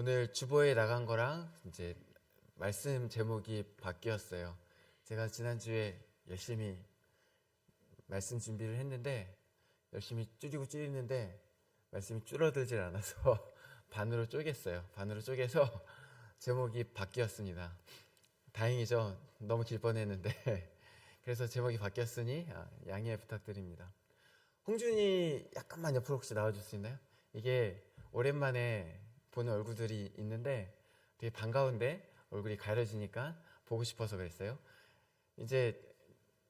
오늘 주보에 나간 거랑 이제 말씀 제목이 바뀌었어요. 제가 지난주에 열심히 말씀 준비를 했는데 열심히 줄이는데 말씀이 줄어들질 않아서 반으로 쪼갰어요. 반으로 쪼개서 제목이 바뀌었습니다. 다행이죠. 너무 길 뻔했는데 그래서 제목이 바뀌었으니 양해 부탁드립니다. 홍준이 약간만 옆으로 혹시 나와줄 수 있나요? 이게 오랜만에 보는 얼굴들이 있는데 되게 반가운데 얼굴이 가려지니까 보고 싶어서 그랬어요. 이제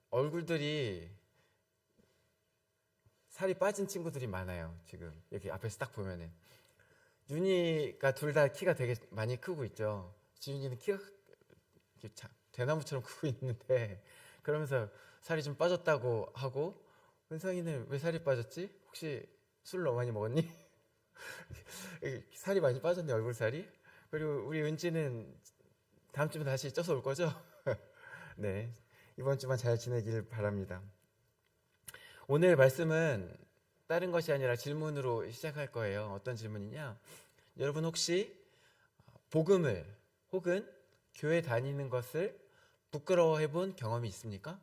얼굴들이 살이 빠진 친구들이 많아요. 지금 여기 앞에서 딱 보면은 윤희가 둘 다 키가 되게 많이 크고 있죠. 지윤이는 키가 대나무처럼 크고 있는데 그러면서 살이 좀 빠졌다고 하고, 은상이는 왜 살이 빠졌지? 혹시 술 너무 많이 먹었니? 살이 많이 빠졌네, 얼굴 살이. 그리고 우리 은지는 다음 주면 다시 쪄서 올 거죠? 네, 이번 주만 잘 지내길 바랍니다. 오늘 말씀은 다른 것이 아니라 질문으로 시작할 거예요. 어떤 질문이냐? 여러분 혹시 복음을 혹은 교회 다니는 것을 부끄러워해 본 경험이 있습니까?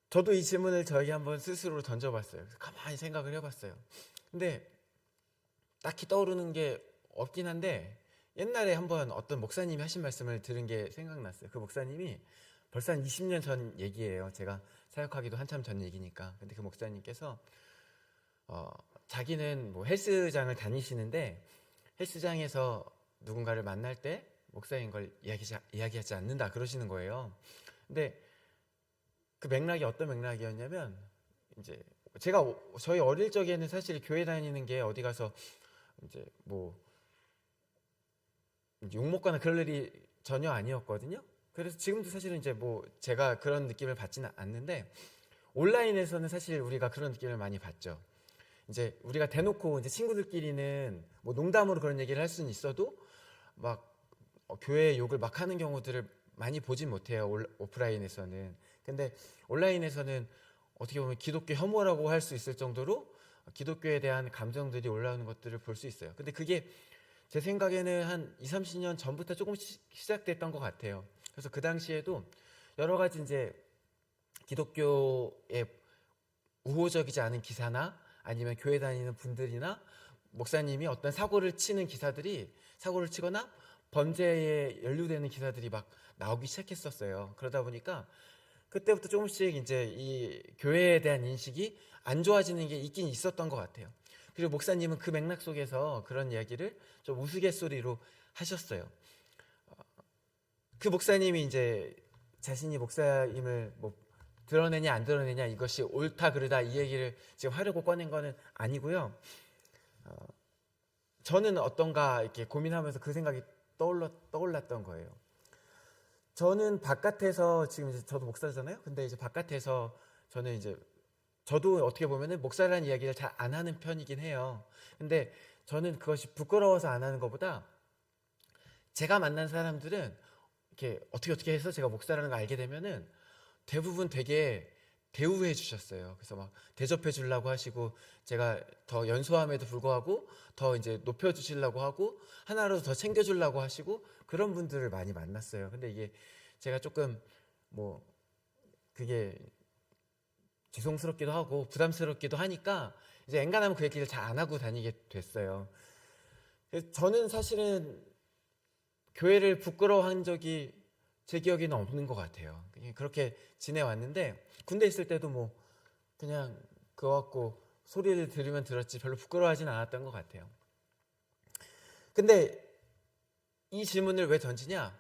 저도 이 질문을 저에게 한번 스스로 던져봤어요. 가만히 생각을 해봤어요. 근데 딱히 떠오르는 게 없긴 한데 옛날에 한번 어떤 목사님이 하신 말씀을 들은 게 생각났어요. 그 목사님이 벌써 한 20년 전 얘기예요. 제가 사역하기도 한참 전 얘기니까. 근데 그 목사님께서 자기는 뭐 헬스장을 다니시는데 헬스장에서 누군가를 만날 때 목사인 걸 이야기하지 않는다 그러시는 거예요. 근데 그 맥락이 어떤 맥락이었냐면, 이제 저희 어릴 적에는 사실 교회 다니는 게 어디 가서 이제 뭐 욕먹거나 그럴 일이 전혀 아니었거든요. 그래서 지금도 사실은 이제 뭐 제가 그런 느낌을 받지는 않는데 온라인에서는 사실 우리가 그런 느낌을 많이 받죠. 이제 우리가 대놓고 이제 친구들끼리는 뭐 농담으로 그런 얘기를 할 수는 있어도 막 교회 욕을 막 하는 경우들을 많이 보진 못해요. 오프라인에서는. 근데 온라인에서는 어떻게 보면 기독교 혐오라고 할 수 있을 정도로 기독교에 대한 감정들이 올라오는 것들을 볼 수 있어요. 근데 그게 제 생각에는 한 20, 30년 전부터 조금씩 시작됐던 것 같아요. 그래서 그 당시에도 여러 가지 이제 기독교에 우호적이지 않은 기사나 아니면 교회 다니는 분들이나 목사님이 어떤 사고를 치거나 범죄에 연루되는 기사들이 막 나오기 시작했었어요. 그러다 보니까 그때부터 조금씩 이제 이 교회에 대한 인식이 안 좋아지는 게 있긴 있었던 것 같아요. 그리고 목사님은 그 맥락 속에서 그런 이야기를 좀 우스갯소리로 하셨어요. 그 목사님이 이제 자신이 목사임을 뭐 드러내냐 안 드러내냐, 이것이 옳다 그르다 이 얘기를 지금 하려고 꺼낸 거는 아니고요. 저는 어떤가 이렇게 고민하면서 그 생각이 떠올랐던 거예요. 저는 바깥에서 지금 이제 저도 목사잖아요. 근데 이제 바깥에서 저는 이제 저도 어떻게 보면은 목사라는 이야기를 잘 안 하는 편이긴 해요. 근데 저는 그것이 부끄러워서 안 하는 것보다 제가 만난 사람들은 이렇게 어떻게 해서 제가 목사라는 걸 알게 되면은 대부분 되게 대우해 주셨어요. 그래서 막 대접해 주려고 하시고, 제가 더 연소함에도 불구하고 더 이제 높여 주시려고 하고 하나라도 더 챙겨 주려고 하시고 그런 분들을 많이 만났어요. 근데 이게 제가 조금 뭐 그게 죄송스럽기도 하고 부담스럽기도 하니까 이제 엔간하면 그 얘기를 잘 안 하고 다니게 됐어요. 저는 사실은 교회를 부끄러워한 적이 제 기억에는 없는 것 같아요. 그렇게 지내왔는데 군대 있을 때도 뭐 그냥 그거 갖고 소리를 들으면 들었지 별로 부끄러워하진 않았던 것 같아요. 근데 이 질문을 왜 던지냐?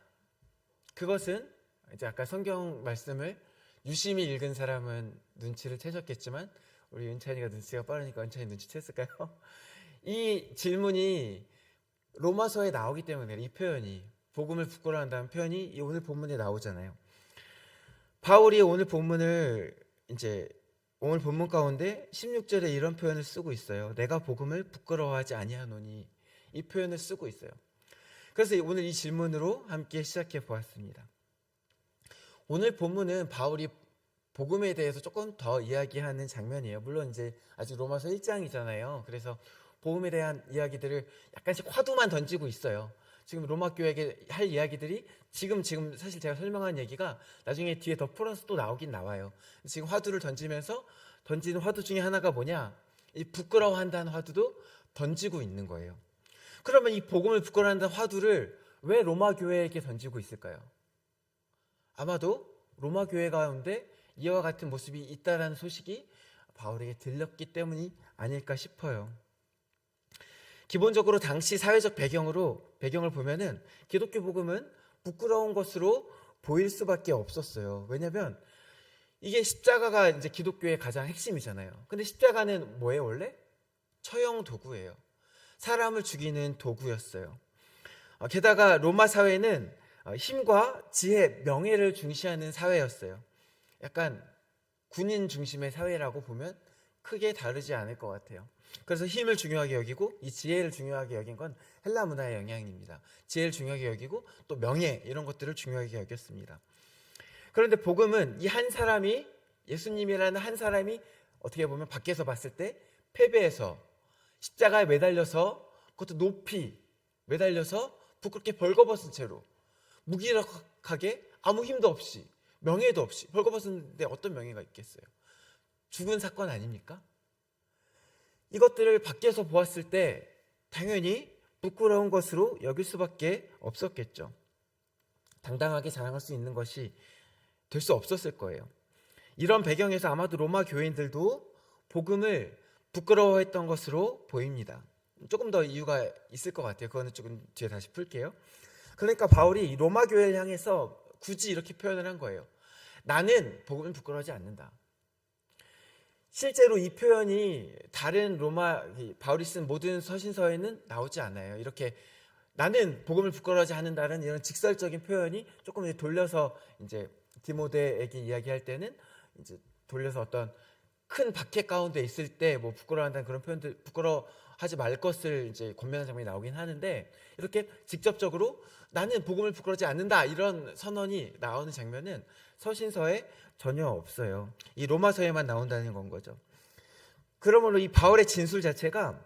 그것은 이제 아까 성경 말씀을 유심히 읽은 사람은 눈치를 채셨겠지만 우리 은찬이가 눈치가 빠르니까 은찬이 눈치챘을까요? 이 질문이 로마서에 나오기 때문에 이 표현이, 복음을 부끄러워한다는 표현이 이 오늘 본문에 나오잖아요. 바울이 오늘 본문 가운데 16절에 이런 표현을 쓰고 있어요. 내가 복음을 부끄러워하지 아니하노니, 이 표현을 쓰고 있어요. 그래서 오늘 이 질문으로 함께 시작해 보았습니다. 오늘 본문은 바울이 복음에 대해서 조금 더 이야기하는 장면이에요. 물론 이제 아직 로마서 1장이잖아요. 그래서 복음에 대한 이야기들을 약간씩 화두만 던지고 있어요. 지금 로마 교회에게 할 이야기들이 지금 사실 제가 설명한 얘기가 나중에 뒤에 더 풀어서 또 나오긴 나와요. 지금 화두를 던지면서 던지는 화두 중에 하나가 뭐냐? 이 부끄러워한다는 화두도 던지고 있는 거예요. 그러면 이 복음을 부끄러워한다는 화두를 왜 로마 교회에게 던지고 있을까요? 아마도 로마 교회 가운데 이와 같은 모습이 있다라는 소식이 바울에게 들렸기 때문이 아닐까 싶어요. 기본적으로 당시 사회적 배경을 보면은 기독교 복음은 부끄러운 것으로 보일 수밖에 없었어요. 왜냐하면 이게 십자가가 이제 기독교의 가장 핵심이잖아요. 근데 십자가는 뭐예요, 원래? 처형 도구예요. 사람을 죽이는 도구였어요. 게다가 로마 사회는 힘과 지혜, 명예를 중시하는 사회였어요. 약간 군인 중심의 사회라고 보면 크게 다르지 않을 것 같아요. 그래서 힘을 중요하게 여기고 이 지혜를 중요하게 여긴 건 헬라 문화의 영향입니다. 지혜를 중요하게 여기고 또 명예 이런 것들을 중요하게 여겼습니다. 그런데 복음은 이 한 사람이, 예수님이라는 한 사람이 어떻게 보면 밖에서 봤을 때 패배해서 십자가에 매달려서, 그것도 높이 매달려서 부끄럽게 벌거벗은 채로 무기력하게 아무 힘도 없이 명예도 없이 벌거벗은데 어떤 명예가 있겠어요? 죽은 사건 아닙니까? 이것들을 밖에서 보았을 때 당연히 부끄러운 것으로 여길 수밖에 없었겠죠. 당당하게 자랑할 수 있는 것이 될 수 없었을 거예요. 이런 배경에서 아마도 로마 교인들도 복음을 부끄러워했던 것으로 보입니다. 조금 더 이유가 있을 것 같아요. 그거는 조금 뒤에 다시 풀게요. 그러니까 바울이 로마 교회를 향해서 굳이 이렇게 표현을 한 거예요. 나는 복음을 부끄러워하지 않는다. 실제로 이 표현이 다른 바울이 쓴 모든 서신서에는 나오지 않아요. 이렇게 나는 복음을 부끄러워하지 않는다는 이런 직설적인 표현이 조금 돌려서 이제 디모데에게 이야기할 때는 이제 돌려서 어떤 큰 박해 가운데 있을 때 뭐 부끄러워한다는 그런 표현들, 부끄러워하지 말 것을 이제 권면하는 장면이 나오긴 하는데, 이렇게 직접적으로 나는 복음을 부끄러워하지 않는다 이런 선언이 나오는 장면은 서신서에 전혀 없어요. 이 로마서에만 나온다는 건 거죠. 그러므로 이 바울의 진술 자체가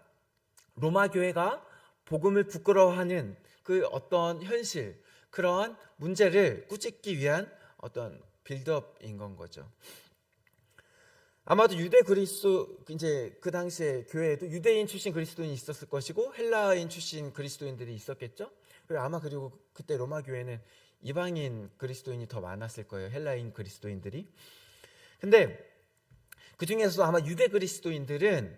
로마 교회가 복음을 부끄러워하는 그 어떤 현실, 그러한 문제를 꾸짖기 위한 어떤 빌드업인 건 거죠. 아마도 유대 그리스도, 이제 그 당시에 교회에도 유대인 출신 그리스도인이 있었을 것이고 헬라인 출신 그리스도인들이 있었겠죠. 그리고 그때 로마 교회는 이방인 그리스도인이 더 많았을 거예요. 헬라인 그리스도인들이. 근데 그 중에서도 아마 유대 그리스도인들은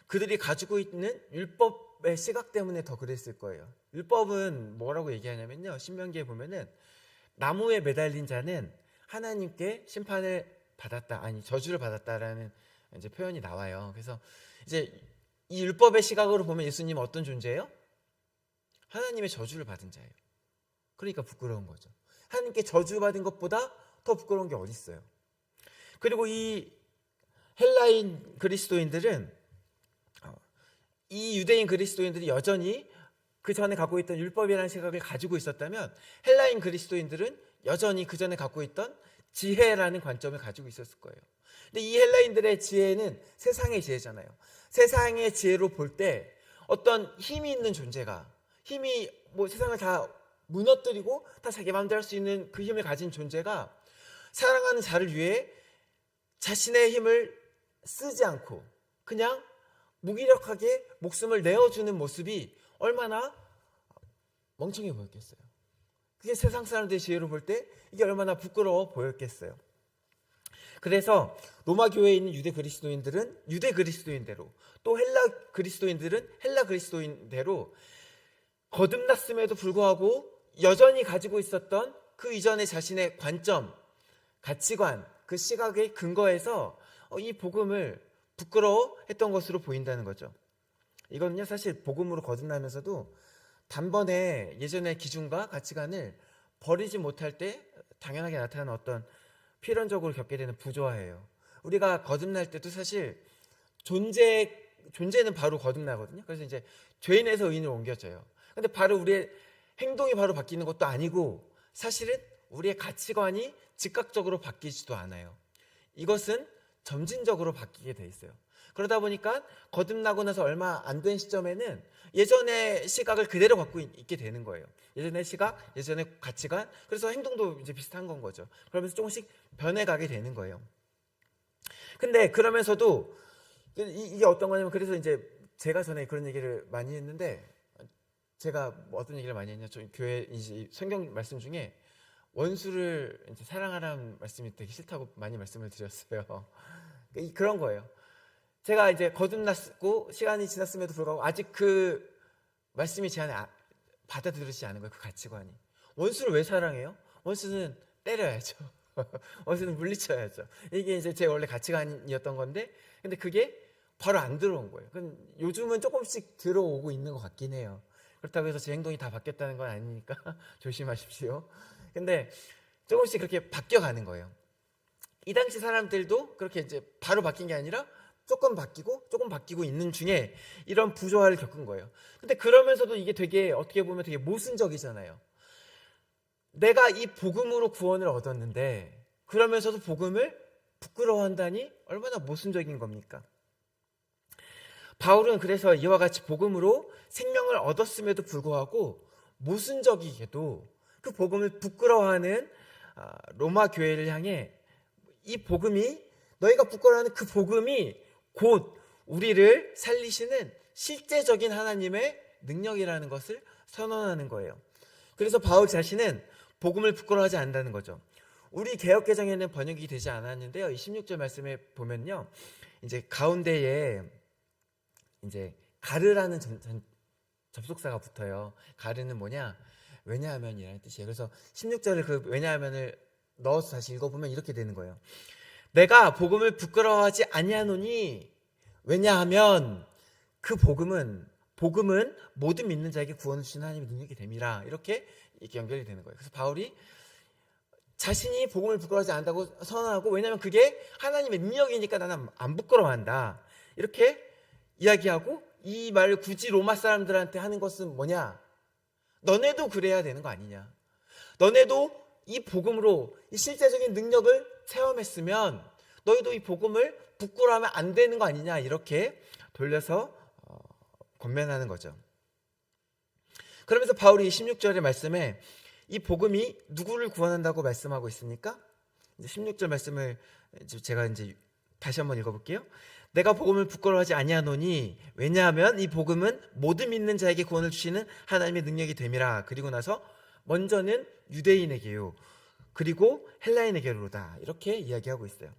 그들이 가지고 있는 율법의 시각 때문에 더 그랬을 거예요. 율법은 뭐라고 얘기하냐면요, 신명기에 보면은 나무에 매달린 자는 하나님께 저주를 받았다라는 이제 표현이 나와요. 그래서 이제 이 율법의 시각으로 보면 예수님은 어떤 존재예요? 하나님의 저주를 받은 자예요. 그러니까 부끄러운 거죠. 하나님께 저주받은 것보다 더 부끄러운 게 어디 있어요? 그리고 이 헬라인 그리스도인들은, 이 유대인 그리스도인들이 여전히 그 전에 갖고 있던 율법이라는 시각을 가지고 있었다면, 헬라인 그리스도인들은 여전히 그 전에 갖고 있던 지혜라는 관점을 가지고 있었을 거예요. 근데 이 헬라인들의 지혜는 세상의 지혜잖아요. 세상의 지혜로 볼 때 어떤 힘이 있는 존재가, 힘이 세상을 다 무너뜨리고 다 자기 마음대로 할 수 있는 그 힘을 가진 존재가 사랑하는 자를 위해 자신의 힘을 쓰지 않고 그냥 무기력하게 목숨을 내어주는 모습이 얼마나 멍청해 보였겠어요. 그게 세상 사람들의 지혜로 볼 때 이게 얼마나 부끄러워 보였겠어요. 그래서 로마 교회에 있는 유대 그리스도인들은 유대 그리스도인대로, 또 헬라 그리스도인들은 헬라 그리스도인대로 거듭났음에도 불구하고 여전히 가지고 있었던 그 이전의 자신의 관점, 가치관, 그 시각의 근거에서 이 복음을 부끄러워했던 것으로 보인다는 거죠. 이거는요, 사실 복음으로 거듭나면서도 단번에 예전의 기준과 가치관을 버리지 못할 때 당연하게 나타나는 어떤 필연적으로 겪게 되는 부조화예요. 우리가 거듭날 때도 사실 존재는 바로 거듭나거든요. 그래서 이제 죄인에서 의인으로 옮겨져요. 근데 바로 우리의 행동이 바로 바뀌는 것도 아니고, 사실은 우리의 가치관이 즉각적으로 바뀌지도 않아요. 이것은 점진적으로 바뀌게 돼 있어요. 그러다 보니까 거듭나고 나서 얼마 안 된 시점에는 예전의 시각을 그대로 갖고 있게 되는 거예요. 예전의 시각, 예전의 가치관, 그래서 행동도 이제 비슷한 건 거죠. 그러면서 조금씩 변해가게 되는 거예요. 근데 그러면서도 이게 어떤 거냐면, 그래서 이제 제가 전에 그런 얘기를 많이 했는데, 제가 어떤 얘기를 많이 했냐, 저 교회 이제 성경 말씀 중에 원수를 이제 사랑하라는 말씀이 되게 싫다고 많이 말씀을 드렸어요. 그런 거예요. 제가 이제 거듭났고 시간이 지났음에도 불구하고 아직 그 말씀이 제 안에 받아들여지지 않은 거예요. 그 가치관이. 원수를 왜 사랑해요? 원수는 때려야죠. 원수는 물리쳐야죠. 이게 이제 제 원래 가치관이었던 건데, 근데 그게 바로 안 들어온 거예요. 요즘은 조금씩 들어오고 있는 것 같긴 해요. 그렇다고 해서 제 행동이 다 바뀌었다는 건 아니니까 조심하십시오. 근데 조금씩 그렇게 바뀌어가는 거예요. 이 당시 사람들도 그렇게 이제 바로 바뀐 게 아니라 조금 바뀌고 있는 중에 이런 부조화를 겪은 거예요. 근데 그러면서도 이게 되게 어떻게 보면 되게 모순적이잖아요. 내가 이 복음으로 구원을 얻었는데 그러면서도 복음을 부끄러워한다니 얼마나 모순적인 겁니까? 바울은 그래서 이와 같이 복음으로 생명을 얻었음에도 불구하고 모순적이게도 그 복음을 부끄러워하는 로마 교회를 향해 이 복음이, 너희가 부끄러워하는 그 복음이 곧 우리를 살리시는 실제적인 하나님의 능력이라는 것을 선언하는 거예요. 그래서 바울 자신은 복음을 부끄러워하지 않는다는 거죠. 우리 개역개정에는 번역이 되지 않았는데요. 이 16절 말씀에 보면요, 이제 가운데에 이제 가르라는 접속사가 붙어요. 가르는 뭐냐? 왜냐하면이라는 뜻이에요. 그래서 16절을 그 왜냐하면을 넣어서 다시 읽어보면 이렇게 되는 거예요. 내가 복음을 부끄러워하지 아니하노니, 왜냐하면 그 복음은 모든 믿는 자에게 구원을 주시는 하나님의 능력이 됨이라. 이렇게 연결이 되는 거예요. 그래서 바울이 자신이 복음을 부끄러워하지 않는다고 선언하고, 왜냐하면 그게 하나님의 능력이니까 나는 안 부끄러워한다, 이렇게 이야기하고, 이 말을 굳이 로마 사람들한테 하는 것은 뭐냐? 너네도 그래야 되는 거 아니냐? 너네도 이 복음으로 이 실제적인 능력을 체험했으면 너희도 이 복음을 부끄러워하면 안 되는 거 아니냐? 이렇게 돌려서 권면하는 거죠. 그러면서 바울이 16절의 말씀에 이 복음이 누구를 구원한다고 말씀하고 있습니까? 16절 말씀을 제가 이제 다시 한번 읽어볼게요. 내가 복음을 부끄러워하지 아니하노니, 왜냐하면 이 복음은 모든 믿는 자에게 구원을 주시는 하나님의 능력이 됨이라. 그리고 나서 먼저는 유대인에게요, 그리고 헬라인에게로다, 이렇게 이야기하고 있어요.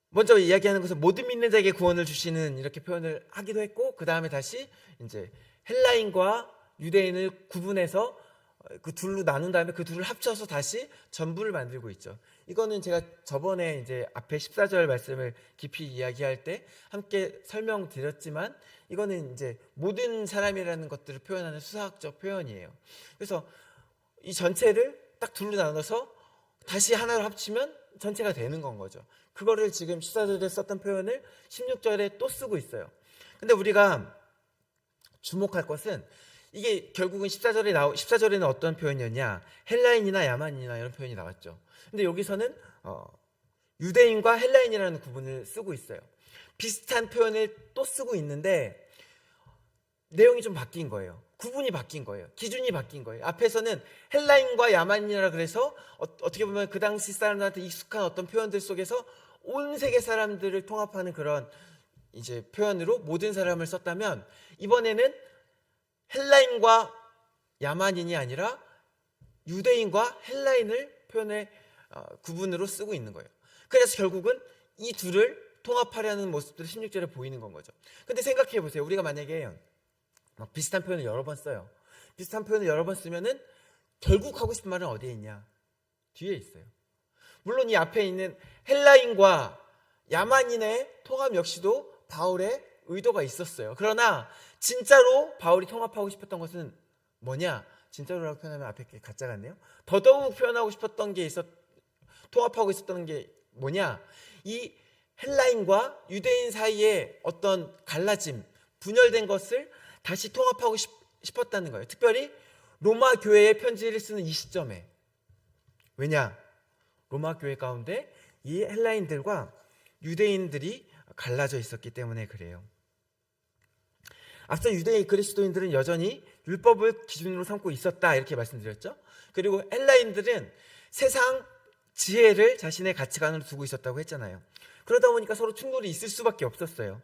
먼저 이야기하는 것은 모든 믿는 자에게 구원을 주시는, 이렇게 표현을 하기도 했고, 그 다음에 다시 이제 헬라인과 유대인을 구분해서 그 둘로 나눈 다음에 그 둘을 합쳐서 다시 전부를 만들고 있죠. 이거는 제가 저번에 이제 앞에 14절 말씀을 깊이 이야기할 때 함께 설명드렸지만, 이거는 이제 모든 사람이라는 것들을 표현하는 수사학적 표현이에요. 그래서 이 전체를 딱 둘로 나눠서 다시 하나로 합치면 전체가 되는 건 거죠. 그거를 지금 14절에 썼던 표현을 16절에 또 쓰고 있어요. 근데 우리가 주목할 것은, 이게 결국은 14절에는 어떤 표현이었냐? 헬라인이나 야만인이나 이런 표현이 나왔죠. 근데 여기서는 유대인과 헬라인이라는 구분을 쓰고 있어요. 비슷한 표현을 또 쓰고 있는데 내용이 좀 바뀐 거예요. 구분이 바뀐 거예요. 기준이 바뀐 거예요. 앞에서는 헬라인과 야만인이라 그래서 어떻게 보면 그 당시 사람들한테 익숙한 어떤 표현들 속에서 온 세계 사람들을 통합하는 그런 이제 표현으로 모든 사람을 썼다면, 이번에는 헬라인과 야만인이 아니라 유대인과 헬라인을 표현의 구분으로 쓰고 있는 거예요. 그래서 결국은 이 둘을 통합하려는 모습들이 16절에 보이는 건 거죠. 근데 생각해 보세요. 우리가 만약에 막 비슷한 표현을 여러 번 써요. 비슷한 표현을 여러 번 쓰면은 결국 하고 싶은 말은 어디에 있냐? 뒤에 있어요. 물론 이 앞에 있는 헬라인과 야만인의 통합 역시도 바울의 의도가 있었어요. 그러나 진짜로 바울이 통합하고 싶었던 것은 뭐냐? 진짜로라고 표현하면 앞에 게 가짜 같네요. 더더욱 표현하고 싶었던 게 통합하고 있었던 게 뭐냐? 이 헬라인과 유대인 사이에 어떤 갈라짐, 분열된 것을 다시 통합하고 싶었다는 거예요. 특별히 로마 교회의 편지를 쓰는 이 시점에. 왜냐? 로마 교회 가운데 이 헬라인들과 유대인들이 갈라져 있었기 때문에 그래요. 앞서 유대인 그리스도인들은 여전히 율법을 기준으로 삼고 있었다 이렇게 말씀드렸죠. 그리고 헬라인들은 세상 지혜를 자신의 가치관으로 두고 있었다고 했잖아요. 그러다 보니까 서로 충돌이 있을 수밖에 없었어요.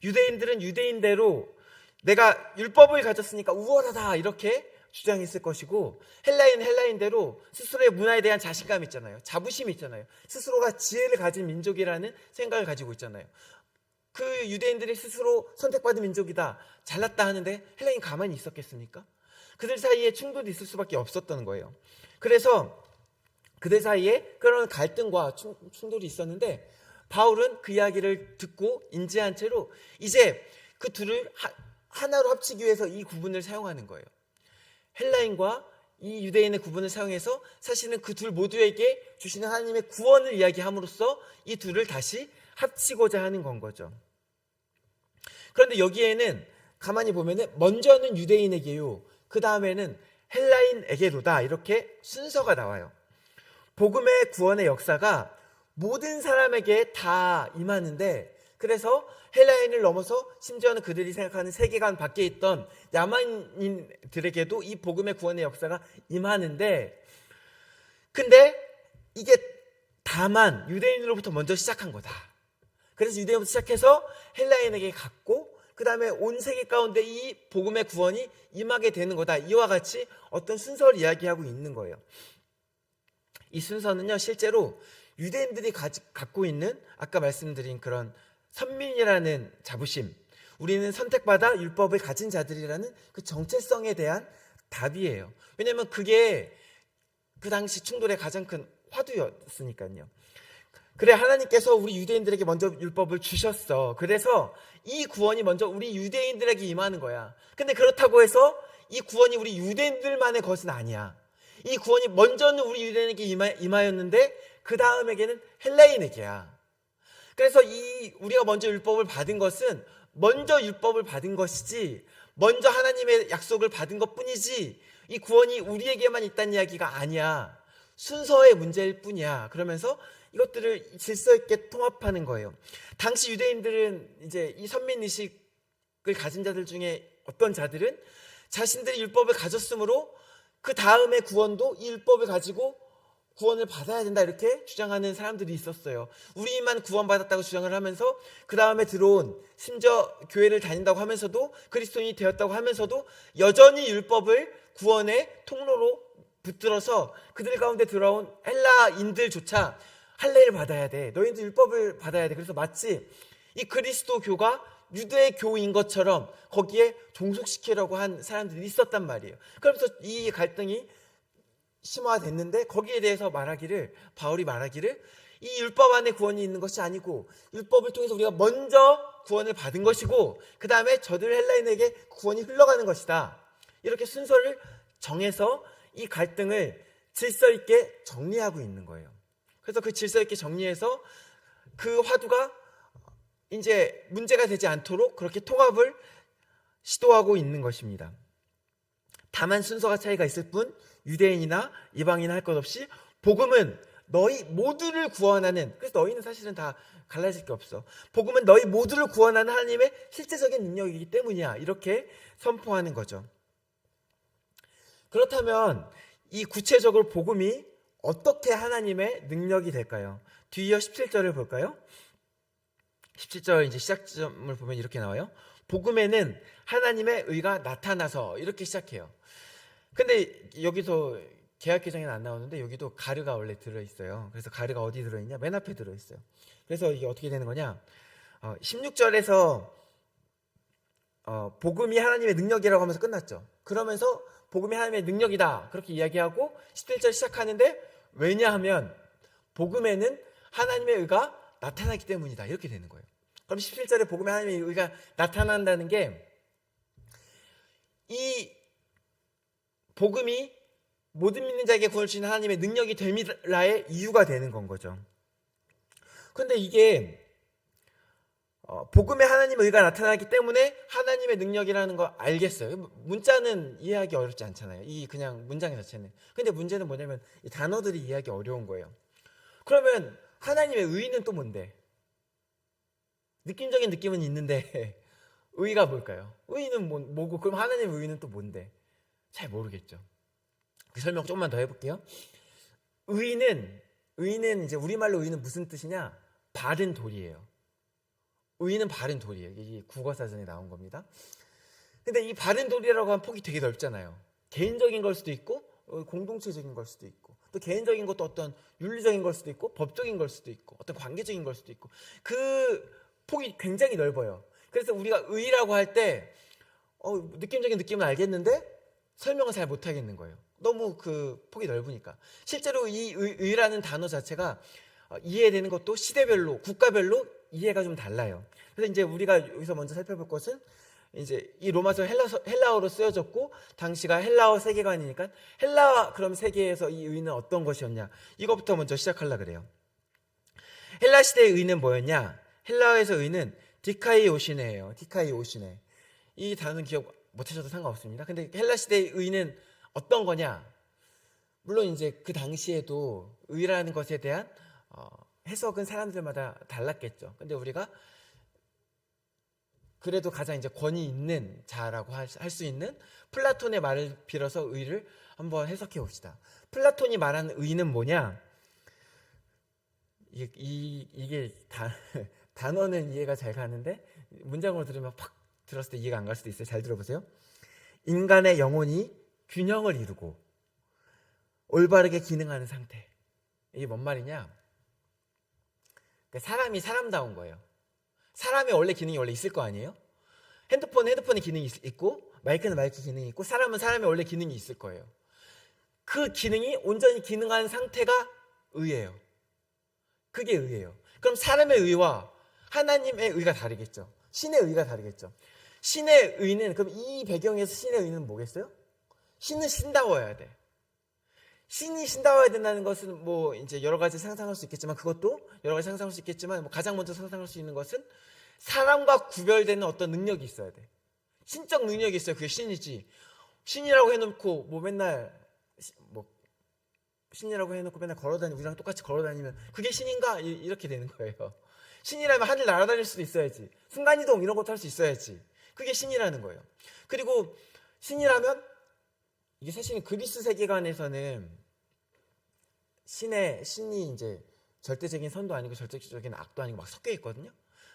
유대인들은 유대인대로 내가 율법을 가졌으니까 우월하다 이렇게 주장했을 것이고, 헬라인은 헬라인대로 스스로의 문화에 대한 자신감이 있잖아요. 자부심이 있잖아요. 스스로가 지혜를 가진 민족이라는 생각을 가지고 있잖아요. 그 유대인들이 스스로 선택받은 민족이다, 잘났다 하는데 헬라인이 가만히 있었겠습니까? 그들 사이에 충돌이 있을 수밖에 없었던 거예요. 그래서 그들 사이에 그런 갈등과 충돌이 있었는데, 바울은 그 이야기를 듣고 인지한 채로 이제 그 둘을 하나로 합치기 위해서 이 구분을 사용하는 거예요. 헬라인과 이 유대인의 구분을 사용해서 사실은 그 둘 모두에게 주시는 하나님의 구원을 이야기함으로써 이 둘을 다시 합치고자 하는 건 거죠. 그런데 여기에는 가만히 보면은 먼저는 유대인에게요, 그 다음에는 헬라인에게로다, 이렇게 순서가 나와요. 복음의 구원의 역사가 모든 사람에게 다 임하는데, 그래서 헬라인을 넘어서 심지어는 그들이 생각하는 세계관 밖에 있던 야만인들에게도 이 복음의 구원의 역사가 임하는데, 근데 이게 다만 유대인으로부터 먼저 시작한 거다. 그래서 유대인부터 시작해서 헬라인에게 갔고, 그 다음에 온 세계 가운데 이 복음의 구원이 임하게 되는 거다. 이와 같이 어떤 순서를 이야기하고 있는 거예요. 이 순서는요, 실제로 유대인들이 갖고 있는 아까 말씀드린 그런 선민이라는 자부심, 우리는 선택받아 율법을 가진 자들이라는 그 정체성에 대한 답이에요. 왜냐하면 그게 그 당시 충돌의 가장 큰 화두였으니까요. 그래, 하나님께서 우리 유대인들에게 먼저 율법을 주셨어. 그래서 이 구원이 먼저 우리 유대인들에게 임하는 거야. 근데 그렇다고 해서 이 구원이 우리 유대인들만의 것은 아니야. 이 구원이 먼저는 우리 유대인에게 임하였는데 그 다음에게는 헬라인에게야. 그래서 우리가 먼저 율법을 받은 것은 먼저 율법을 받은 것이지, 먼저 하나님의 약속을 받은 것뿐이지, 이 구원이 우리에게만 있다는 이야기가 아니야. 순서의 문제일 뿐이야. 그러면서 이것들을 질서 있게 통합하는 거예요. 당시 유대인들은 이제 이 선민 의식을 가진 자들 중에 어떤 자들은 자신들이 율법을 가졌으므로 그 다음의 구원도 이 율법을 가지고 구원을 받아야 된다, 이렇게 주장하는 사람들이 있었어요. 우리만 구원받았다고 주장을 하면서 그 다음에 들어온, 심지어 교회를 다닌다고 하면서도 그리스도인이 되었다고 하면서도 여전히 율법을 구원의 통로로 붙들어서 그들 가운데 들어온 헬라인들조차 할례를 받아야 돼, 너희들 율법을 받아야 돼. 그래서 마치 이 그리스도교가 유대교인 것처럼 거기에 종속시키려고 한 사람들이 있었단 말이에요. 그러면서 이 갈등이 심화됐는데, 거기에 대해서 바울이 말하기를 이 율법 안에 구원이 있는 것이 아니고 율법을 통해서 우리가 먼저 구원을 받은 것이고 그 다음에 저들 헬라인에게 구원이 흘러가는 것이다, 이렇게 순서를 정해서 이 갈등을 질서 있게 정리하고 있는 거예요. 그래서 그 질서 있게 정리해서 그 화두가 이제 문제가 되지 않도록 그렇게 통합을 시도하고 있는 것입니다. 다만 순서가 차이가 있을 뿐 유대인이나 이방인 할 것 없이 복음은 너희 모두를 구원하는, 그래서 너희는 사실은 다 갈라질 게 없어, 복음은 너희 모두를 구원하는 하나님의 실제적인 능력이기 때문이야, 이렇게 선포하는 거죠. 그렇다면 이 구체적으로 복음이 어떻게 하나님의 능력이 될까요? 뒤이어 17절을 볼까요? 17절 이제 시작점을 보면 이렇게 나와요. 복음에는 하나님의 의가 나타나서, 이렇게 시작해요. 근데 여기서 개역개정에는 안 나오는데 여기도 가르가 원래 들어있어요. 그래서 가르가 어디 들어있냐? 맨 앞에 들어있어요. 그래서 이게 어떻게 되는 거냐? 16절에서 복음이 하나님의 능력이라고 하면서 끝났죠. 그러면서 복음이 하나님의 능력이다, 그렇게 이야기하고 17절 시작하는데, 왜냐하면 복음에는 하나님의 의가 나타나기 때문이다, 이렇게 되는 거예요. 그럼 17절에 복음에 하나님의 의가 나타난다는 게, 이 복음이 모든 믿는 자에게 구원을 주시는 하나님의 능력이 됨이라의 이유가 되는 건 거죠. 그런데 이게 복음에 하나님의 의가 나타나기 때문에 하나님의 능력이라는 거 알겠어요. 문자는 이해하기 어렵지 않잖아요, 이 그냥 문장 자체는. 근데 문제는 뭐냐면 이 단어들이 이해하기 어려운 거예요. 그러면 하나님의 의는 또 뭔데? 느낌적인 느낌은 있는데 의가 뭘까요? 의는 뭐고 그럼 하나님의 의는 또 뭔데? 잘 모르겠죠. 그 설명 조금만 더 해볼게요. 의는 이제 우리말로 의는 무슨 뜻이냐? 바른 도리예요. 의는 바른 도리예요. 이게 국어사전에 나온 겁니다. 근데 이 바른 도리라고 하면 폭이 되게 넓잖아요. 개인적인 걸 수도 있고 공동체적인 걸 수도 있고 또 개인적인 것도 어떤 윤리적인 걸 수도 있고 법적인 걸 수도 있고 어떤 관계적인 걸 수도 있고 그 폭이 굉장히 넓어요. 그래서 우리가 의라고 할 때 느낌적인 느낌은 알겠는데 설명을 잘 못하겠는 거예요. 너무 그 폭이 넓으니까. 실제로 이 의라는 단어 자체가 이해되는 것도 시대별로 국가별로 이해가 좀 달라요. 그래서 이제 우리가 여기서 먼저 살펴볼 것은 이제 이 로마서 헬라어로 쓰여졌고 당시가 헬라어 세계관이니까 헬라 그럼 세계에서 이 의는 어떤 것이었냐 이것부터 먼저 시작하려고 그래요. 헬라 시대의 의는 뭐였냐? 헬라어에서 의는 디카이오시네예요. 디카이오시네. 이 단어는 기억 못하셔도 상관없습니다. 근데 헬라 시대의 의는 어떤 거냐? 물론 이제 그 당시에도 의라는 것에 대한 해석은 사람들마다 달랐겠죠. 근데 우리가 그래도 가장 이제 권위 있는 자라고 할 수 있는 플라톤의 말을 빌어서 의를 한번 해석해 봅시다. 플라톤이 말하는 의는 뭐냐? 이게 단어는 이해가 잘 가는데 문장으로 들으면 팍 들었을 때 이해가 안 갈 수도 있어요. 잘 들어보세요. 인간의 영혼이 균형을 이루고 올바르게 기능하는 상태. 이게 뭔 말이냐? 사람이 사람다운 거예요. 사람의 원래 기능이 원래 있을 거 아니에요? 핸드폰은 핸드폰의 기능이 있고 마이크는 마이크 기능이 있고 사람은 사람의 원래 기능이 있을 거예요. 그 기능이 온전히 기능하는 상태가 의예요. 그게 의예요. 그럼 사람의 의와 하나님의 의가 다르겠죠. 신의 의가 다르겠죠. 신의 의는 그럼 이 배경에서 신의 의는 뭐겠어요? 신은 신다워야 돼. 신이 신다워야 된다는 것은 뭐 이제 여러 가지 상상할 수 있겠지만 그것도 여러 가지 상상할 수 있겠지만 뭐 가장 먼저 상상할 수 있는 것은 사람과 구별되는 어떤 능력이 있어야 돼. 신적 능력이 있어요. 그게 신이지. 신이라고 해놓고 뭐 맨날 뭐 신이라고 해놓고 맨날 걸어다니고 우리랑 똑같이 걸어다니면 그게 신인가? 이렇게 되는 거예요. 신이라면 하늘 날아다닐 수도 있어야지. 순간이동 이런 것도 할 수 있어야지. 그게 신이라는 거예요. 그리고 신이라면 이게 사실은 그리스 세계관에서는 신이 이제 절대적인 선도 아니고 절대적인 악도 아니고 막 섞여 있거든요.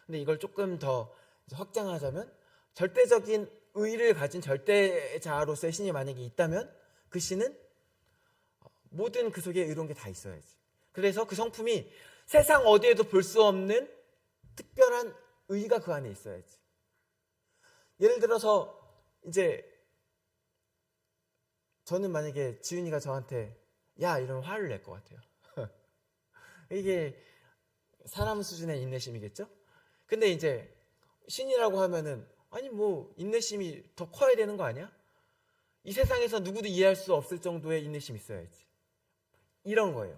근데 이걸 조금 더 확장하자면 절대적인 의를 가진 절대자로서의 신이 만약에 있다면 그 신은 모든 그 속에 의로운 게 다 있어야지. 그래서 그 성품이 세상 어디에도 볼 수 없는 특별한 의가 그 안에 있어야지. 예를 들어서 이제 저는 만약에 지윤이가 저한테 야 이러면 화를 낼 것 같아요. 이게 사람 수준의 인내심이겠죠? 근데 이제 신이라고 하면은 아니 뭐 인내심이 더 커야 되는 거 아니야? 이 세상에서 누구도 이해할 수 없을 정도의 인내심이 있어야지. 이런 거예요.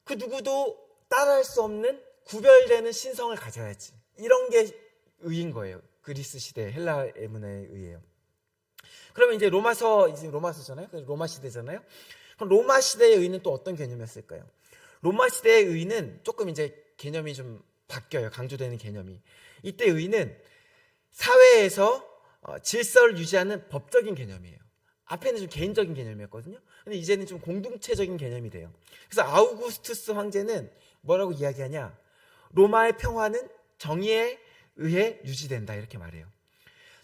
그 누구도 따라할 수 없는 구별되는 신성을 가져야지. 이런 게 의인 거예요. 그리스 시대 헬라의 문화에 의해요. 그러면 이제 로마서잖아요. 로마 시대잖아요. 그럼 로마 시대의 의는 또 어떤 개념이었을까요? 로마 시대의 의는 조금 이제 개념이 좀 바뀌어요. 강조되는 개념이. 이때 의는 사회에서 질서를 유지하는 법적인 개념이에요. 앞에는 좀 개인적인 개념이었거든요. 근데 이제는 좀 공동체적인 개념이 돼요. 그래서 아우구스투스 황제는 뭐라고 이야기하냐? 로마의 평화는 정의에 의해 유지된다 이렇게 말해요.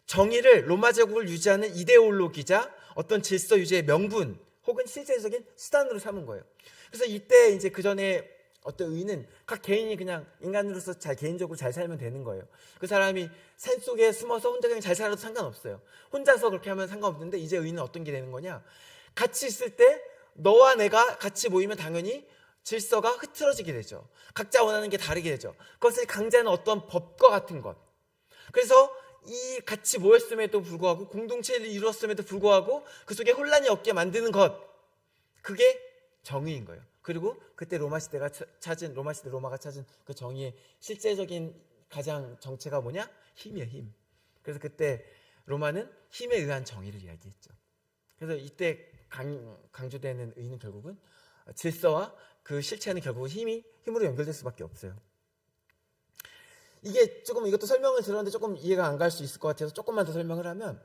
정의를 로마 제국을 유지하는 이데올로기자 어떤 질서 유지의 명분 혹은 실제적인 수단으로 삼은 거예요. 그래서 이때 이제 그 전에 어떤 의는 각 개인이 그냥 인간으로서 개인적으로 잘 살면 되는 거예요. 그 사람이 산속에 숨어서 혼자 그냥 잘 살아도 상관없어요. 혼자서 그렇게 하면 상관없는데 이제 의는 어떤 게 되는 거냐? 같이 있을 때 너와 내가 같이 모이면 당연히 질서가 흐트러지게 되죠. 각자 원하는 게 다르게 되죠. 그것을 강제하는 어떤 법과 같은 것. 그래서 이 같이 모였음에도 불구하고 공동체를 이루었음에도 불구하고 그 속에 혼란이 없게 만드는 것. 그게 정의인 거예요. 그리고 그때 로마가 찾은 그 정의의 실제적인 가장 정체가 뭐냐? 힘이에요, 힘. 그래서 그때 로마는 힘에 의한 정의를 이야기했죠. 그래서 이때 강조되는 의는 결국은 질서와 그 실체는 결국은 힘으로 연결될 수밖에 없어요. 이게 조금 이것도 설명을 들었는데 조금 이해가 안 갈 수 있을 것 같아서 조금만 더 설명을 하면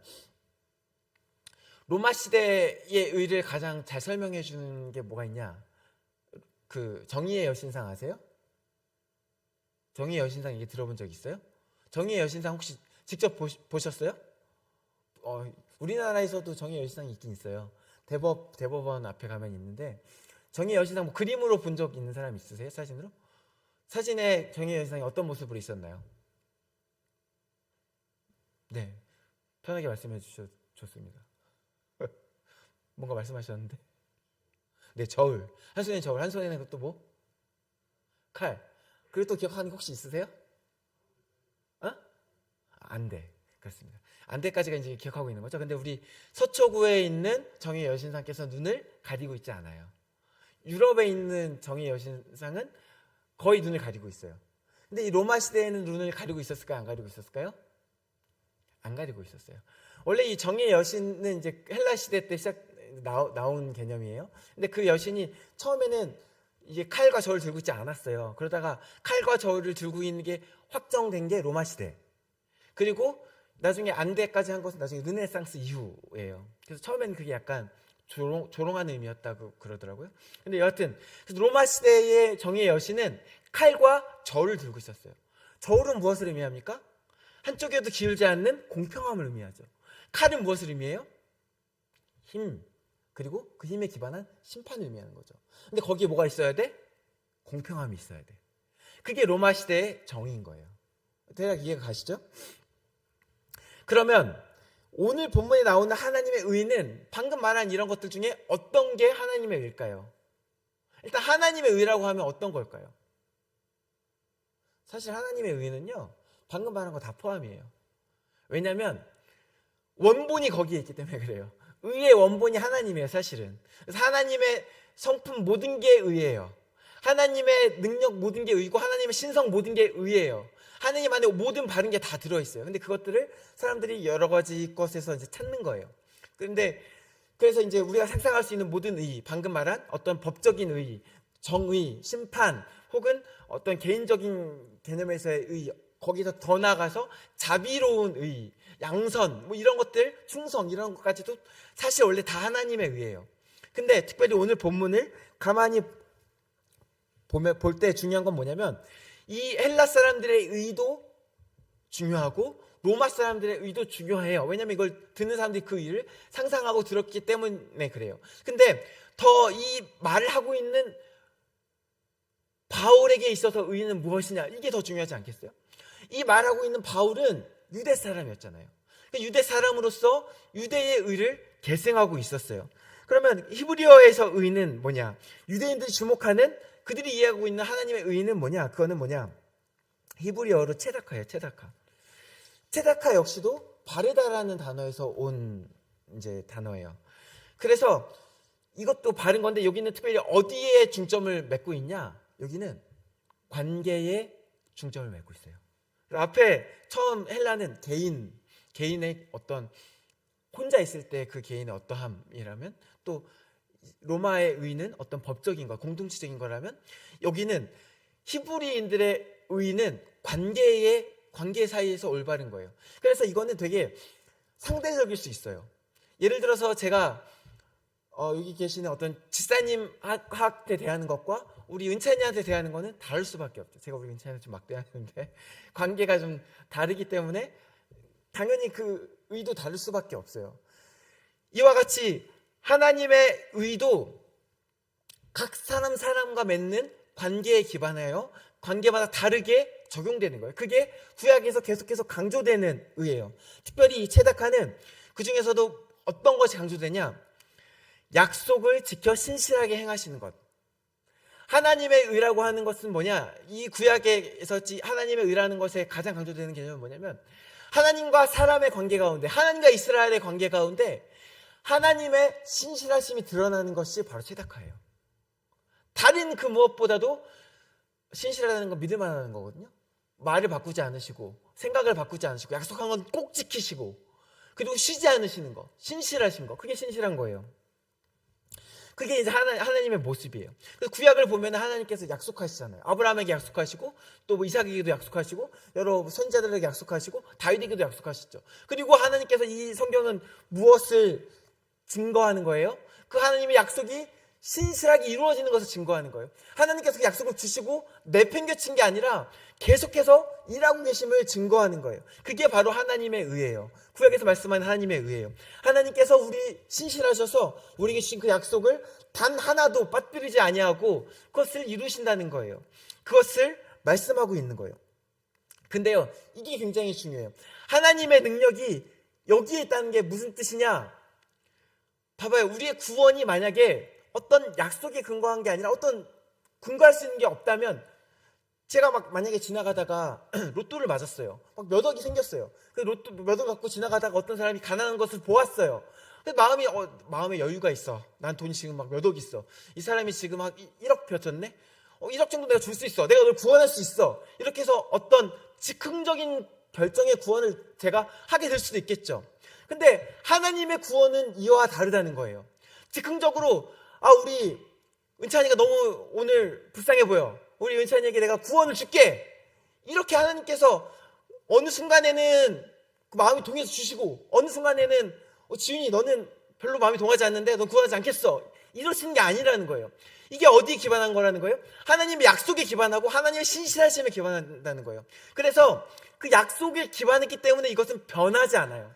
로마 시대의 의를 가장 잘 설명해 주는 게 뭐가 있냐? 그 정의의 여신상 아세요? 정의의 여신상 얘기 들어본 적 있어요? 정의의 여신상 혹시 직접 보셨어요? 우리나라에서도 정의의 여신상이 있긴 있어요. 대법원 앞에 가면 있는데 정의의 여신상 뭐 그림으로 본 적 있는 사람 있으세요? 사진으로? 사진에 정의의 여신상이 어떤 모습으로 있었나요? 네, 편하게 말씀해 주셔도 좋습니다. 뭔가 말씀하셨는데 네, 저울. 한 손에는 저울, 한 손에는 또 뭐? 칼. 그리고 또 기억하는 거 혹시 있으세요? 안대. 그렇습니다. 안대까지가 이제 기억하고 있는 거죠. 근데 우리 서초구에 있는 정의의 여신상께서 눈을 가리고 있지 않아요. 유럽에 있는 정의의 여신상은 거의 눈을 가리고 있어요. 근데 이 로마 시대에는 눈을 가리고 있었을까요? 안 가리고 있었을까요? 안 가리고 있었어요. 원래 이 정의의 여신은 이제 헬라 시대 때 나온 개념이에요. 근데 그 여신이 처음에는 이게 칼과 저울을 들고 있지 않았어요. 그러다가 칼과 저울을 들고 있는 게 확정된 게 로마 시대. 그리고 나중에 안대까지 한 것은 나중에 르네상스 이후예요. 그래서 처음에는 그게 약간 조롱한 의미였다고 그러더라고요. 근데 여하튼 로마 시대의 정의의 여신은 칼과 저울을 들고 있었어요. 저울은 무엇을 의미합니까? 한쪽에도 기울지 않는 공평함을 의미하죠. 칼은 무엇을 의미해요? 힘. 그리고 그 힘에 기반한 심판을 의미하는 거죠. 근데 거기에 뭐가 있어야 돼? 공평함이 있어야 돼. 그게 로마 시대의 정의인 거예요. 대략 이해가 가시죠? 그러면 오늘 본문에 나오는 하나님의 의는 방금 말한 이런 것들 중에 어떤 게 하나님의 의일까요? 일단 하나님의 의라고 하면 어떤 걸까요? 사실 하나님의 의는요, 방금 말한 거 다 포함이에요. 왜냐하면 원본이 거기에 있기 때문에 그래요. 의의 원본이 하나님이에요, 사실은. 그래서 하나님의 성품 모든 게 의예요. 하나님의 능력 모든 게 의고 하나님의 신성 모든 게 의예요. 하나님 안에 모든 바른 게 다 들어있어요. 근데 그것들을 사람들이 여러 가지 것에서 이제 찾는 거예요. 그래서 이제 우리가 상상할 수 있는 모든 의, 방금 말한 어떤 법적인 의, 정의, 심판, 혹은 어떤 개인적인 개념에서의 의, 거기서 더 나아가서 자비로운 의, 양선, 뭐 이런 것들, 충성 이런 것까지도 사실 원래 다 하나님의 의예요. 근데 특별히 오늘 본문을 가만히 볼 때 중요한 건 뭐냐면 이 헬라 사람들의 의도 중요하고 로마 사람들의 의도 중요해요. 왜냐하면 이걸 듣는 사람들이 그 의를 상상하고 들었기 때문에 그래요. 근데 더 이 말을 하고 있는 바울에게 있어서 의는 무엇이냐, 이게 더 중요하지 않겠어요? 이 말하고 있는 바울은 유대 사람이었잖아요. 유대 사람으로서 유대의 의를 계승하고 있었어요. 그러면 히브리어에서 의는 뭐냐? 유대인들이 주목하는, 그들이 이해하고 있는 하나님의 의는 뭐냐? 그거는 뭐냐? 히브리어로 체다카예요. 체다카 역시도 바르다라는 단어에서 온 이제 단어예요. 그래서 이것도 바른 건데 여기는 특별히 어디에 중점을 맺고 있냐? 여기는 관계에 중점을 맺고 있어요. 앞에 처음 헬라는 개인의 어떤 혼자 있을 때 그 개인의 어떠함이라면, 또 로마의 의는 어떤 법적인 것, 공동체적인 거라면, 여기는 히브리인들의 의는 관계 사이에서 올바른 거예요. 그래서 이거는 되게 상대적일 수 있어요. 예를 들어서 제가 여기 계시는 어떤 집사님한테 대하는 것과 우리 은찬이한테 대하는 거는 다를 수밖에 없죠. 제가 우리 은찬이한테 좀 막대하는데 관계가 좀 다르기 때문에 당연히 그 의도 다를 수밖에 없어요. 이와 같이 하나님의 의도 각 사람과 맺는 관계에 기반하여 관계마다 다르게 적용되는 거예요. 그게 구약에서 계속해서 강조되는 의예요. 특별히 이 체다카는 그 중에서도 어떤 것이 강조되냐? 약속을 지켜 신실하게 행하시는 것. 하나님의 의라고 하는 것은 뭐냐? 이 구약에서 하나님의 의라는 것에 가장 강조되는 개념은 뭐냐면, 하나님과 사람의 관계 가운데, 하나님과 이스라엘의 관계 가운데 하나님의 신실하심이 드러나는 것이 바로 체다카예요. 다른 그 무엇보다도 신실하다는 건 믿을 만한 거거든요. 말을 바꾸지 않으시고 생각을 바꾸지 않으시고 약속한 건 꼭 지키시고, 그리고 쉬지 않으시는 거, 신실하신 거, 그게 신실한 거예요. 그게 이제 하나님의 모습이에요. 그래서 구약을 보면 하나님께서 약속하시잖아요. 아브라함에게 약속하시고 또 뭐 이삭에게도 약속하시고 여러 선지자들에게 약속하시고 다윗에게도 약속하시죠. 그리고 하나님께서 이 성경은 무엇을 증거하는 거예요? 그 하나님의 약속이 신실하게 이루어지는 것을 증거하는 거예요. 하나님께서 그 약속을 주시고 내팽개친 게 아니라 계속해서 일하고 계심을 증거하는 거예요. 그게 바로 하나님의 의예요. 구약에서 말씀하는 하나님의 의예요. 하나님께서 우리 신실하셔서 우리에게 주신 그 약속을 단 하나도 빠뜨리지 아니하고 그것을 이루신다는 거예요. 그것을 말씀하고 있는 거예요. 근데요, 이게 굉장히 중요해요. 하나님의 능력이 여기에 있다는 게 무슨 뜻이냐? 봐봐요. 우리의 구원이 만약에 어떤 약속에 근거한 게 아니라 어떤 근거할 수 있는 게 없다면, 제가 막 만약에 지나가다가 로또를 맞았어요. 막 몇 억이 생겼어요. 그 로또 몇 억 갖고 지나가다가 어떤 사람이 가난한 것을 보았어요. 근데 마음에 여유가 있어. 난 돈이 지금 막 몇 억 있어. 이 사람이 지금 막 1억 벼졌네. 1억 정도 내가 줄 수 있어. 내가 널 구원할 수 있어. 이렇게 해서 어떤 즉흥적인 결정의 구원을 제가 하게 될 수도 있겠죠. 근데 하나님의 구원은 이와 다르다는 거예요. 즉흥적으로 우리 은찬이가 너무 오늘 불쌍해 보여. 우리 은찬이에게 내가 구원을 줄게. 이렇게 하나님께서 어느 순간에는 그 마음이 동해서 주시고 어느 순간에는 지윤이 너는 별로 마음이 동하지 않는데 넌 구원하지 않겠어. 이러시는 게 아니라는 거예요. 이게 어디에 기반한 거라는 거예요? 하나님의 약속에 기반하고 하나님의 신실하심에 기반한다는 거예요. 그래서 그 약속에 기반했기 때문에 이것은 변하지 않아요.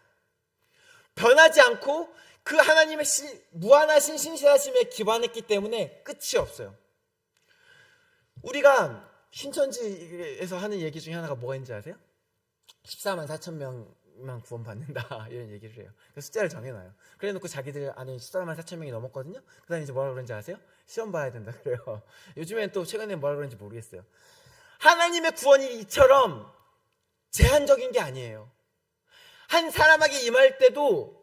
변하지 않고 그 하나님의 무한하신 신실하심에 기반했기 때문에 끝이 없어요. 우리가 신천지에서 하는 얘기 중에 하나가 뭐가 있는지 아세요? 14만 4천 명만 구원받는다 이런 얘기를 해요. 그래서 숫자를 정해놔요. 그래놓고 자기들 안에 14만 4천 명이 넘었거든요. 그 다음에 이제 뭐라 그러는지 아세요? 시험 봐야 된다 그래요. 요즘엔 또 최근에 뭐라 그러는지 모르겠어요. 하나님의 구원이 이처럼 제한적인 게 아니에요. 한 사람에게 임할 때도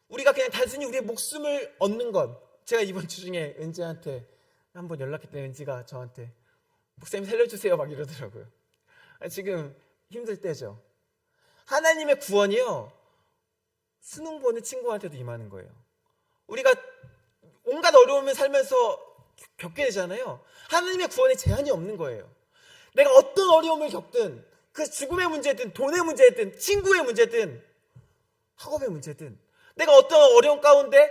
우리가 그냥 단순히 우리의 목숨을 얻는 것. 제가 이번 주 중에 은지한테 한번 연락했더니 은지가 저한테 목사님 살려주세요 막 이러더라고요. 지금 힘들 때죠. 하나님의 구원이요, 수능 보는 친구한테도 임하는 거예요. 우리가 온갖 어려움을 살면서 겪게 되잖아요. 하나님의 구원에 제한이 없는 거예요. 내가 어떤 어려움을 겪든, 그 죽음의 문제든 돈의 문제든 친구의 문제든 학업의 문제든, 내가 어떤 어려움 가운데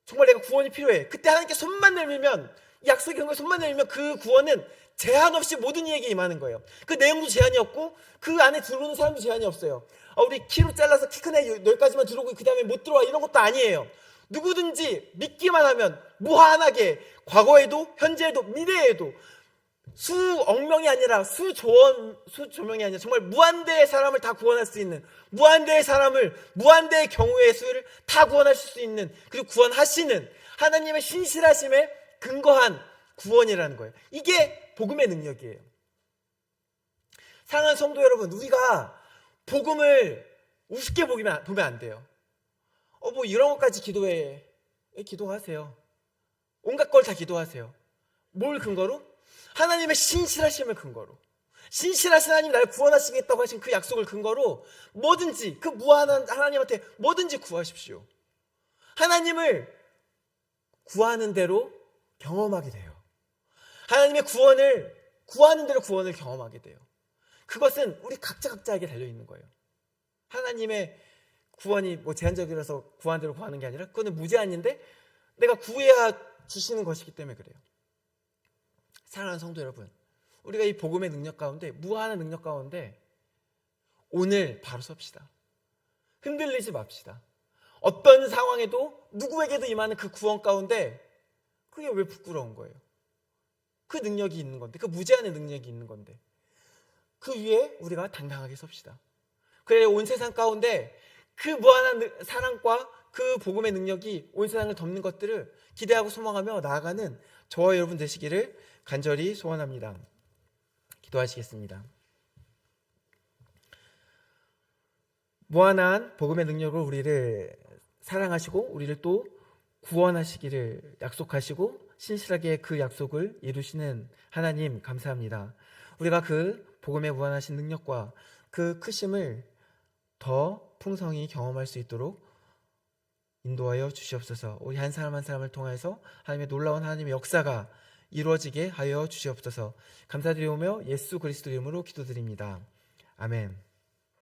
정말 내가 구원이 필요해. 그때 하나님께 손만 내밀면, 약속의 근거에 손만 내밀면 그 구원은 제한 없이 모든 이에게 임하는 거예요. 그 내용도 제한이 없고 그 안에 들어오는 사람도 제한이 없어요. 우리 키로 잘라서 키 큰 애 여기까지만 들어오고 그 다음에 못 들어와 이런 것도 아니에요. 누구든지 믿기만 하면 무한하게 과거에도 현재에도 미래에도 수억 명이 아니라 수조명이 아니라 정말 무한대의 사람을 다 구원할 수 있는, 무한대의 사람을 무한대의 경우의 수를 다 구원하실 수 있는, 그리고 구원하시는 하나님의 신실하심에 근거한 구원이라는 거예요. 이게 복음의 능력이에요. 사랑하는 성도 여러분, 우리가 복음을 우습게 보면 안 돼요. 뭐 이런 것까지 기도해. 기도하세요. 온갖 걸 다 기도하세요. 뭘 근거로? 하나님의 신실하심을 근거로. 신실하신 하나님 나를 구원하시겠다고 하신 그 약속을 근거로 뭐든지 그 무한한 하나님한테 뭐든지 구하십시오. 하나님을 구하는 대로 경험하게 돼요. 하나님의 구원을 구하는 대로 구원을 경험하게 돼요. 그것은 우리 각자에게 달려있는 거예요. 하나님의 구원이 뭐 제한적이라서 구하는 대로 구하는 게 아니라 그거는 무제한인데 내가 구해야 주시는 것이기 때문에 그래요. 사랑하는 성도 여러분, 우리가 이 복음의 능력 가운데, 무한한 능력 가운데 오늘 바로 섭시다. 흔들리지 맙시다. 어떤 상황에도 누구에게도 임하는 그 구원 가운데 그게 왜 부끄러운 거예요? 그 능력이 있는 건데, 그 무제한의 능력이 있는 건데 그 위에 우리가 당당하게 섭시다. 그래 온 세상 가운데 그 무한한 사랑과 그 복음의 능력이 온 세상을 덮는 것들을 기대하고 소망하며 나아가는 저와 여러분 되시기를 간절히 소원합니다. 기도하시겠습니다. 무한한 복음의 능력으로 우리를 사랑하시고 우리를 또 구원하시기를 약속하시고 신실하게 그 약속을 이루시는 하나님 감사합니다. 우리가 그 복음의 무한하신 능력과 그 크심을 더 풍성히 경험할 수 있도록 인도하여 주시옵소서. 우리 한 사람 한 사람을 통해서 하나님의 놀라운 하나님의 역사가 이루어지게 하여 주시옵소서. 감사드리오며 예수 그리스도 이름으로 기도드립니다. 아멘.